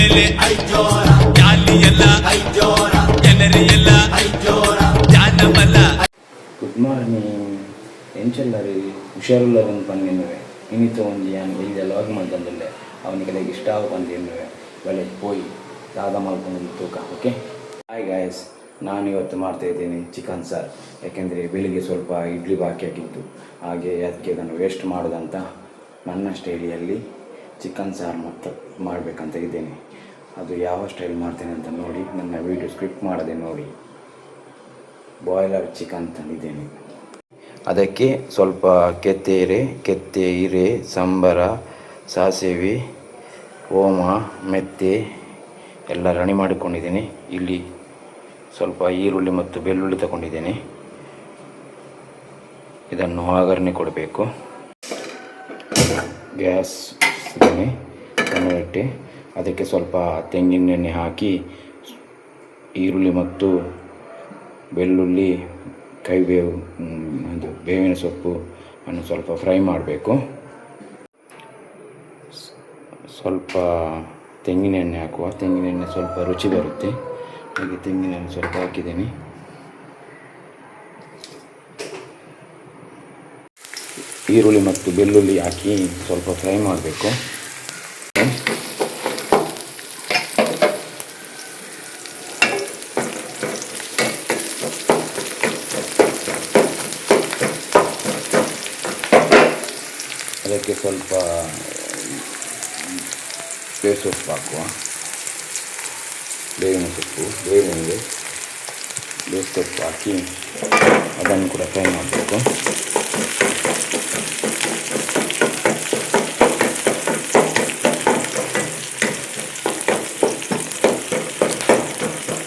ಮೇಲೆ ಐಜೋರ ಗಾಲಿ ಎಲ್ಲ ಐಜೋರ ಜನರಿ ಎಲ್ಲ ಐಜೋರ ಜಾನಬಲ. ಗುಡ್ ಮಾರ್ನಿಂಗ್ ಎಂಚೆಲ್ಲರಿ ಹುಷಾರುಳ್ಳರನ್ನು ಬಂದಿನ್ನುವೆ ಇನ್ನಿತು ಒಂದು ಇಲ್ಲಿ ಲಾಗ್ ಮಾಡ್ತಂದಿಲ್ಲ ಅವನಿಗೆ ಇಷ್ಟ ಆಗ ಬಂದಿನ್ನುವೆ ಬೆಳೆ ಹೋಗಿ ದಾದ ಮಾಡ್ಕೊಂಡು ತೂಕ. ಓಕೆ ಹಾಯ್ ಗಾಯಸ್, ನಾನು ಇವತ್ತು ಮಾಡ್ತಾಯಿದ್ದೀನಿ ಚಿಕನ್ ಸಾರು. ಯಾಕೆಂದರೆ ಬೆಳಿಗ್ಗೆ ಸ್ವಲ್ಪ ಇಡ್ಲಿ ಬಾಕಿ ಆಗಿತ್ತು, ಹಾಗೆ ಅದಕ್ಕೆ ಅದನ್ನು ವೇಸ್ಟ್ ಮಾಡೋದಂತ ನನ್ನ ಸ್ಟೈಲಿಯಲ್ಲಿ ಚಿಕನ್ ಸಾರು ಮತ್ತು ಮಾಡಬೇಕಂತ ಇದ್ದೇನೆ. ಅದು ಯಾವ ಸ್ಟೈಲ್ ಮಾಡ್ತೇನೆ ಅಂತ ನೋಡಿ, ನನ್ನ ವೀಡಿಯೋ ಸ್ಕ್ರಿಪ್ಟ್ ಮಾಡದೆ ನೋಡಿ. ಬಾಯ್ಲರ್ ಚಿಕನ್ ತಂದಿದ್ದೇನೆ. ಅದಕ್ಕೆ ಸ್ವಲ್ಪ ಕೆತ್ತೆ ಹಿರೆ ಸಂಬರ ಸಾಸಿವೆ ಓಮ ಮೆತ್ತೆ ಎಲ್ಲ ರೆಡಿ ಮಾಡಿಕೊಂಡಿದ್ದೀನಿ. ಇಲ್ಲಿ ಸ್ವಲ್ಪ ಈರುಳ್ಳಿ ಮತ್ತು ಬೆಳ್ಳುಳ್ಳಿ ತಗೊಂಡಿದ್ದೇನೆ. ಇದನ್ನು ಒಗ್ಗರಣೆ ಕೊಡಬೇಕು. ಗ್ಯಾಸ್ ಇಟ್ಟೆ ಅದಕ್ಕೆ ಸ್ವಲ್ಪ ತೆಂಗಿನೆಣ್ಣೆ ಹಾಕಿ ಈರುಳ್ಳಿ ಮತ್ತು ಬೆಳ್ಳುಳ್ಳಿ ಬೇವಿನ ಸೊಪ್ಪು ಅನ್ನು ಸ್ವಲ್ಪ ಫ್ರೈ ಮಾಡಬೇಕು. ಸ್ವಲ್ಪ ತೆಂಗಿನೆಣ್ಣೆ ಹಾಕುವ, ತೆಂಗಿನೆಣ್ಣೆ ಸ್ವಲ್ಪ ರುಚಿ ಬರುತ್ತೆ. ಹಾಗೆ ತೆಂಗಿನೆಣ್ಣೆ ಸ್ವಲ್ಪ ಹಾಕಿದ್ದೀನಿ. ಈರುಳ್ಳಿ ಮತ್ತು ಬೆಳ್ಳುಳ್ಳಿ ಹಾಕಿ ಸ್ವಲ್ಪ ಫ್ರೈ ಮಾಡಬೇಕು. ಅದಕ್ಕೆ ಸ್ವಲ್ಪ ಸೊಪ್ಪು ಹಾಕುವ, ಬೇವಿನ ಸೊಪ್ಪು ಹಾಕಿ ಅದನ್ನು ಕೂಡ ಫ್ರೈ ಮಾಡಬೇಕು.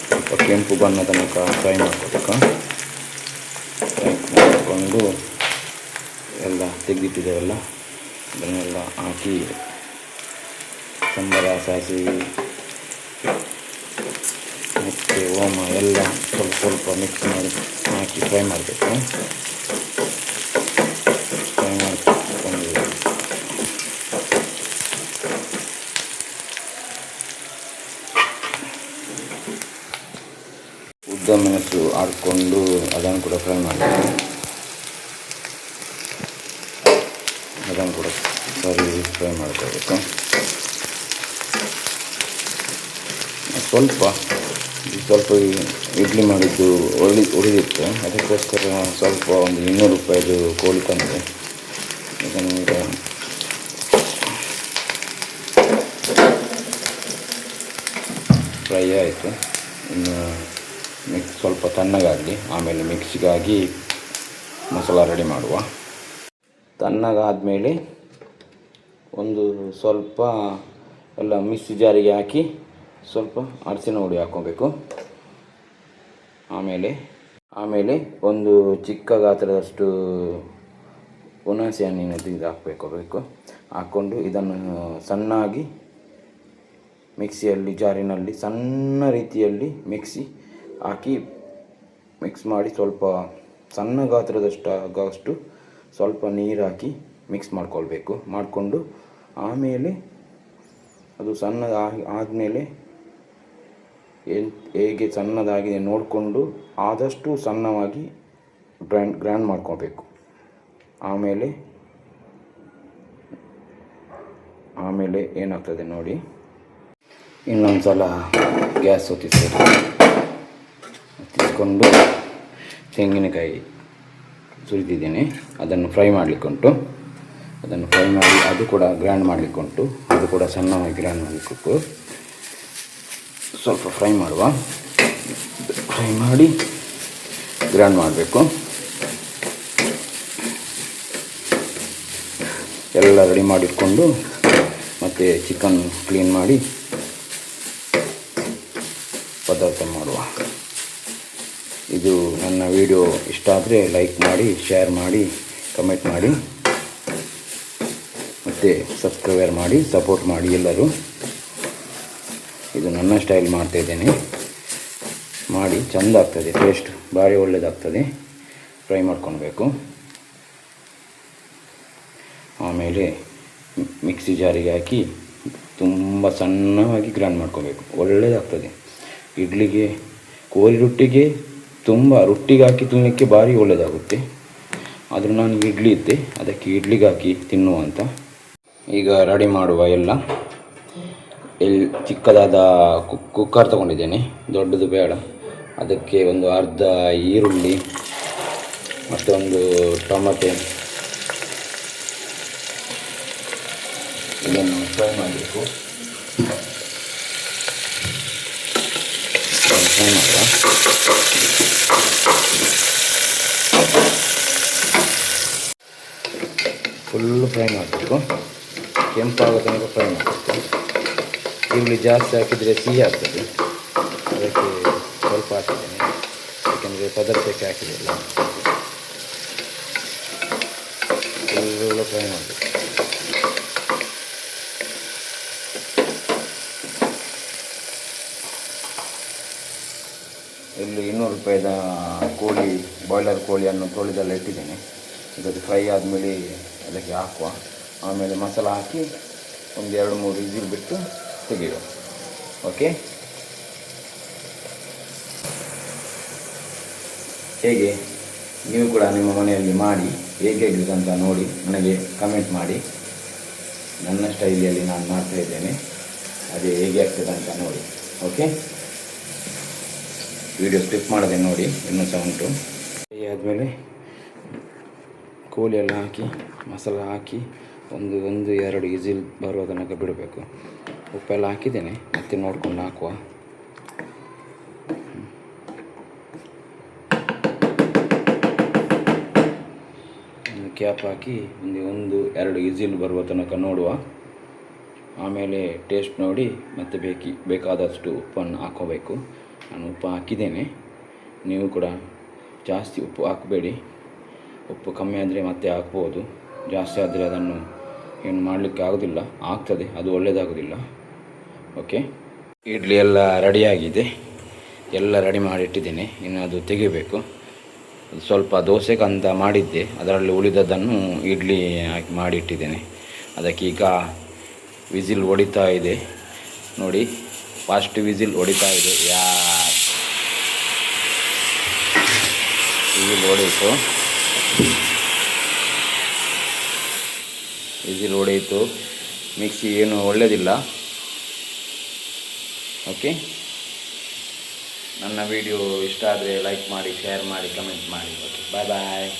ಸ್ವಲ್ಪ ಕೆಂಪು ಬಣ್ಣ ತನಕ ಫ್ರೈ ಮಾಡ್ಕೋಬೇಕು. ಫ್ರೈ ಮಾಡಿಕೊಂಡು ಎಲ್ಲ ತೆಗೆದಿಟ್ಟಿದ್ದೇವಲ್ಲ ಅದನ್ನೆಲ್ಲ ಹಾಕಿ ಸಂಬರ ಸಾಸಿವೆ ಮತ್ತು ಓಮ ಎಲ್ಲ ಸ್ವಲ್ಪ ಮಿಕ್ಸ್ ಮಾಡಿ ಹಾಕಿ ಫ್ರೈ ಮಾಡಬೇಕು. ಫ್ರೈ ಮಾಡಿಕೊಂಡು ಉದ್ದ ಮೆಣಸು ಹಾಕ್ಕೊಂಡು ಅದನ್ನು ಕೂಡ ಫ್ರೈ ಮಾಡಬೇಕು. ಅದನ್ನು ಕೂಡ ಸರಿ ಫ್ರೈ ಮಾಡ್ಕೋಬೇಕು. ಸ್ವಲ್ಪ ಇಡ್ಲಿ ಮಾಡಿದ್ದು ಉಳಿದಿತ್ತು, ಅದಕ್ಕೋಸ್ಕರ ಸ್ವಲ್ಪ ಒಂದು 200 ರೂಪಾಯಿದು ಕೋಳಿ ತಂದೆ. ಇದನ್ನು ಫ್ರೈ ಆಯಿತು. ಇನ್ನು ಸ್ವಲ್ಪ ತಣ್ಣಗಾಗಲಿ, ಆಮೇಲೆ ಮಿಕ್ಸಿಗಾಗಿ ಮಸಾಲ ರೆಡಿ ಮಾಡುವ. ತಣ್ಣಗಾದಮೇಲೆ ಒಂದು ಸ್ವಲ್ಪ ಎಲ್ಲ ಮಿಕ್ಸಿ ಜಾರಿಗೆ ಹಾಕಿ ಸ್ವಲ್ಪ ಅರಿಶಿನ ಹುಡಿ ಹಾಕ್ಕೋಬೇಕು. ಆಮೇಲೆ ಒಂದು ಚಿಕ್ಕ ಗಾತ್ರದಷ್ಟು ಹುಣಸೆ ಹಣ್ಣಿನ ತೆಗೆದು ಹಾಕಬೇಕು. ಹಾಕ್ಕೊಂಡು ಇದನ್ನು ಸಣ್ಣಾಗಿ ಜಾರಿನಲ್ಲಿ ಸಣ್ಣ ರೀತಿಯಲ್ಲಿ ಹಾಕಿ ಮಿಕ್ಸ್ ಮಾಡಿ ಸ್ವಲ್ಪ ಸಣ್ಣ ಗಾತ್ರದಷ್ಟು ಸ್ವಲ್ಪ ನೀರು ಹಾಕಿ ಮಿಕ್ಸ್ ಮಾಡಿಕೊಂಡು ಆಮೇಲೆ ಅದು ಆದಮೇಲೆ ಹೇಗೆ ಸಣ್ಣದಾಗಿದೆ ನೋಡಿಕೊಂಡು ಆದಷ್ಟು ಸಣ್ಣವಾಗಿ ಗ್ರೈಂಡ್ ಮಾಡ್ಕೋಬೇಕು. ಆಮೇಲೆ ಏನಾಗ್ತದೆ ನೋಡಿ. ಇನ್ನೊಂದು ಸಲ ಗ್ಯಾಸ್ ಹೊತ್ತಿಸ್ಕೊಂಡು ತೆಂಗಿನಕಾಯಿ ಸುರಿದಿದ್ದೇನೆ, ಅದನ್ನು ಫ್ರೈ ಮಾಡಲಿಕ್ಕುಂಟು. ಅದನ್ನು ಫ್ರೈ ಮಾಡಿ ಅದು ಕೂಡ ಗ್ರೈಂಡ್ ಮಾಡಲಿಕ್ಕುಂಟು. ಅದು ಕೂಡ ಸಣ್ಣವಾಗಿ ಗ್ರೈಂಡ್ ಮಾಡಲಿಕ್ಕುಂಟು. ಸ್ವಲ್ಪ ಫ್ರೈ ಮಾಡಿ ಗ್ರೈಂಡ್ ಮಾಡಬೇಕು. ಎಲ್ಲ ರೆಡಿ ಮಾಡಿಟ್ಕೊಂಡು ಮತ್ತು ಚಿಕನ್ ಕ್ಲೀನ್ ಮಾಡಿ ಪದಾರ್ಥ ಮಾಡುವ. ಇದು ನನ್ನ ವಿಡಿಯೋ ಇಷ್ಟ ಆದರೆ ಲೈಕ್ ಮಾಡಿ, ಶೇರ್ ಮಾಡಿ, ಕಮೆಂಟ್ ಮಾಡಿ ಮತ್ತು ಸಬ್ಸ್ಕ್ರೈಬ್ ಮಾಡಿ, ಸಪೋರ್ಟ್ ಮಾಡಿ ಎಲ್ಲರೂ. ಇದು ನನ್ನ ಸ್ಟೈಲ್ ಮಾಡ್ತಾಯಿದ್ದೇನೆ, ಮಾಡಿ ಚೆಂದ ಆಗ್ತದೆ, ಟೇಸ್ಟ್ ಭಾರಿ ಒಳ್ಳೆಯದಾಗ್ತದೆ. ಫ್ರೈ ಮಾಡ್ಕೊಳ್ಬೇಕು. ಆಮೇಲೆ ಮಿಕ್ಸಿ ಜಾರಿಗೆ ಹಾಕಿ ತುಂಬ ಸಣ್ಣವಾಗಿ ಗ್ರೈಂಡ್ ಮಾಡ್ಕೋಬೇಕು, ಒಳ್ಳೆಯದಾಗ್ತದೆ ಇಡ್ಲಿಗೆ. ಕೋರಿ ರೊಟ್ಟಿಗೆ ರೊಟ್ಟಿಗೆ ಹಾಕಿ ತಿನ್ನಲಿಕ್ಕೆ ಭಾರಿ ಒಳ್ಳೆಯದಾಗುತ್ತೆ. ಆದರೂ ನಾನು ಇಡ್ಲಿ ಇದ್ದೆ, ಅದಕ್ಕೆ ಇಡ್ಲಿಗೆ ಹಾಕಿ ತಿನ್ನುವ ಅಂತ. ಈಗ ರೆಡಿ ಮಾಡುವ ಎಲ್ಲ. ಚಿಕ್ಕದಾದ ಕುಕ್ಕರ್ ತೊಗೊಂಡಿದ್ದೇನೆ, ದೊಡ್ಡದು ಬೇಡ. ಅದಕ್ಕೆ ಒಂದು ಅರ್ಧ ಈರುಳ್ಳಿ ಮತ್ತು ಒಂದು ಟೊಮೆಟೊ ಇದನ್ನು ಫ್ರೈ ಮಾಡಬೇಕು. ಫ್ರೈ ಮಾಡುವ. ಫುಲ್ಲು ಫ್ರೈ ಮಾಡಬೇಕು, ಕೆಂಪಾಗೋ ತನಕ ಫ್ರೈ ಮಾಡಬೇಕು. ಈರುಳ್ಳಿ ಜಾಸ್ತಿ ಹಾಕಿದರೆ ಸಿಹಿ ಆಗ್ತದೆ, ಅದಕ್ಕೆ ಸ್ವಲ್ಪ ಹಾಕಿದ್ದೇನೆ, ಯಾಕೆಂದರೆ ಪದಾರ್ಥಕ್ಕೆ ಹಾಕಿದೆಲ್ಲ. ಫುಲ್ಲು ಫ್ರೈ ಮಾಡಬೇಕು. ಇಲ್ಲಿ 200 ರೂಪಾಯಿದ ಕೋಳಿ, ಬಾಯ್ಲರ್ ಕೋಳಿಯನ್ನು ತೊಳೆದೆಲ್ಲ ಇಟ್ಟಿದ್ದೇನೆ. ಇದಕ್ಕೆ ಫ್ರೈ ಆದಮೇಲೆ ಅದಕ್ಕೆ ಹಾಕುವ. ಆಮೇಲೆ ಮಸಾಲ ಹಾಕಿ ಒಂದು 2-3 ವಿಸಿಲ್ ಬಿಟ್ಟು ತೆಗೆಯುವ. ಓಕೆ, ಹೇಗೆ ನೀವು ಕೂಡ ನಿಮ್ಮ ಮನೆಯಲ್ಲಿ ಮಾಡಿ ಹೇಗೆ ಅಂತ ನೋಡಿ ನನಗೆ ಕಮೆಂಟ್ ಮಾಡಿ. ನನ್ನ ಸ್ಟೈಲಿಯಲ್ಲಿ ನಾನು ಮಾಡ್ತಾ ಇದ್ದೇನೆ, ಅದೇ ಹೇಗೆ ಆಗ್ತದೆ ಅಂತ ನೋಡಿ. ಓಕೆ, ವಿಡಿಯೋ ಸ್ಕಿಪ್ ಮಾಡದೆ ನೋಡಿ, ಇನ್ನೂ ಸಹ ಉಂಟು. ಆದಮೇಲೆ ಕೋಳಿ ಎಲ್ಲ ಹಾಕಿ ಮಸಾಲ ಹಾಕಿ ಒಂದು 1-2 ವಿಸಿಲ್ ಬರುವ ತನಕ ಬಿಡಬೇಕು. ಉಪ್ಪೆಲ್ಲ ಹಾಕಿದ್ದೇನೆ, ಮತ್ತೆ ನೋಡ್ಕೊಂಡು ಹಾಕುವ. ಕ್ಯಾಪ್ ಹಾಕಿ 1-2 ವಿಸಿಲ್ ಬರುವ ತನಕ ನೋಡುವ. ಆಮೇಲೆ ಟೇಸ್ಟ್ ನೋಡಿ ಮತ್ತೆ ಬೇಕಾದಷ್ಟು ಉಪ್ಪನ್ನು ಹಾಕೋಬೇಕು. ನಾನು ಉಪ್ಪು ಹಾಕಿದ್ದೇನೆ, ನೀವು ಕೂಡ ಜಾಸ್ತಿ ಉಪ್ಪು ಹಾಕಬೇಡಿ. ಉಪ್ಪು ಕಮ್ಮಿ ಆದರೆ ಮತ್ತೆ ಹಾಕ್ಬೋದು, ಜಾಸ್ತಿ ಆದರೆ ಅದನ್ನು ಏನು ಮಾಡಲಿಕ್ಕೆ ಆಗೋದಿಲ್ಲ, ಆಗ್ತದೆ ಅದು ಒಳ್ಳೆಯದಾಗೋದಿಲ್ಲ. ಓಕೆ, ಇಡ್ಲಿ ಎಲ್ಲ ರೆಡಿಯಾಗಿದೆ, ಎಲ್ಲ ರೆಡಿ ಮಾಡಿಟ್ಟಿದ್ದೇನೆ. ಇನ್ನು ಅದು ತೆಗಿಬೇಕು. ಸ್ವಲ್ಪ ದೋಸೆಗಂತ ಮಾಡಿದ್ದೆ, ಅದರಲ್ಲಿ ಉಳಿದದ್ದನ್ನು ಇಡ್ಲಿ ಹಾಕಿ ಮಾಡಿಟ್ಟಿದ್ದೇನೆ. ಅದಕ್ಕೆ ಈಗ ವಿಸಿಲ್ ಹೊಡಿತಾ ಇದೆ ನೋಡಿ, ಫಾಸ್ಟ್ ವಿಸಿಲ್ ಹೊಡಿತಾ ಇದೆ. ವಿಸಿಲ್ ಹೊಡೆಯಿತು. ಮಿಕ್ಸಿ ಏನು ಒಳ್ಳೆಯದಿಲ್ಲ. ಓಕೆ, ನನ್ನ ವಿಡಿಯೋ ಇಷ್ಟ ಆದರೆ ಲೈಕ್ ಮಾಡಿ, ಶೇರ್ ಮಾಡಿ, ಕಮೆಂಟ್ ಮಾಡಿ. ಓಕೆ, ಬಾಯ್ ಬಾಯ್.